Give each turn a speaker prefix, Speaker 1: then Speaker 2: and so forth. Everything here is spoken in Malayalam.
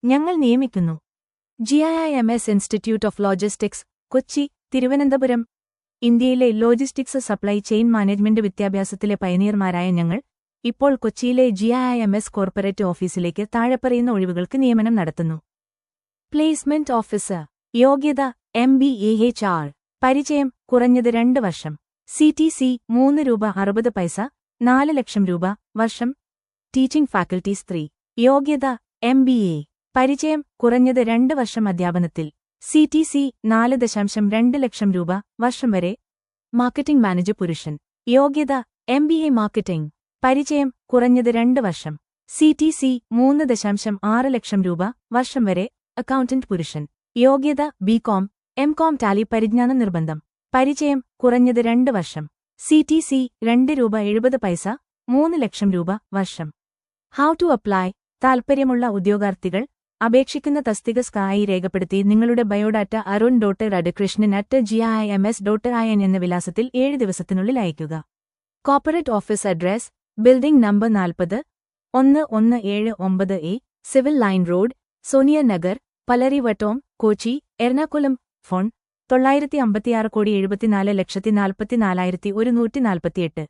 Speaker 1: ഞങ്ങൾ നിയമിക്കുന്നു. GIIMS institute of logistics, Kochi, Thiruvananthapuram. ഇന്ത്യയിലെ ലോജിസ്റ്റിക്സ് സപ്ലൈ ചെയിൻ മാനേജ്മെന്റ് വിദ്യാഭ്യാസത്തിലെ പയനീയർമാരായ ഞങ്ങൾ ഇപ്പോൾ കൊച്ചിയിലെ GIIMS കോർപ്പറേറ്റ് ഓഫീസിലേക്ക് താഴെപ്പറയുന്ന ഒഴിവുകൾക്ക് നിയമനം നടത്തുന്നു. Placement officer. യോഗ്യത MBA HR. പരിചയം കുറഞ്ഞത് 2 വർഷം. CTC ₹3.60, 4 ലക്ഷം രൂപ, വർഷം. Teaching faculties 3. യോഗ്യത MBA. പരിചയം കുറഞ്ഞത് 2 വർഷം അധ്യാപനത്തിൽ. CTC 4.2 ലക്ഷം രൂപ, വർഷം വരെ. മാർക്കറ്റിംഗ് മാനേജർ പുരുഷൻ. യോഗ്യത MBA മാർക്കറ്റിംഗ്. പരിചയം കുറഞ്ഞത് 2 വർഷം. CTC 3.6 ലക്ഷം രൂപ, വർഷം വരെ. അക്കൗണ്ടന്റ് പുരുഷൻ. യോഗ്യത BCom, MCom ടാലി പരിജ്ഞാനം നിർബന്ധം. പരിചയം കുറഞ്ഞത് 2 വർഷം. CTC ₹2.70, 3 ലക്ഷം രൂപ, വർഷം. How to apply. താൽപ്പര്യമുള്ള ഉദ്യോഗാർത്ഥികൾ അപേക്ഷിക്കുന്ന തസ്തികയ്ക്കായി രേഖപ്പെടുത്തി നിങ്ങളുടെ ബയോഡാറ്റ arun.radhakrishnan@giims.in എന്ന വിലാസത്തിൽ 7 ദിവസത്തിനുള്ളിൽ അയയ്ക്കുക. Corporate office address building number 40, 1179A, civil line road, Sonia Nagar, Palarivattom, Kochi, Ernakulam. Phone 956 74,44,148.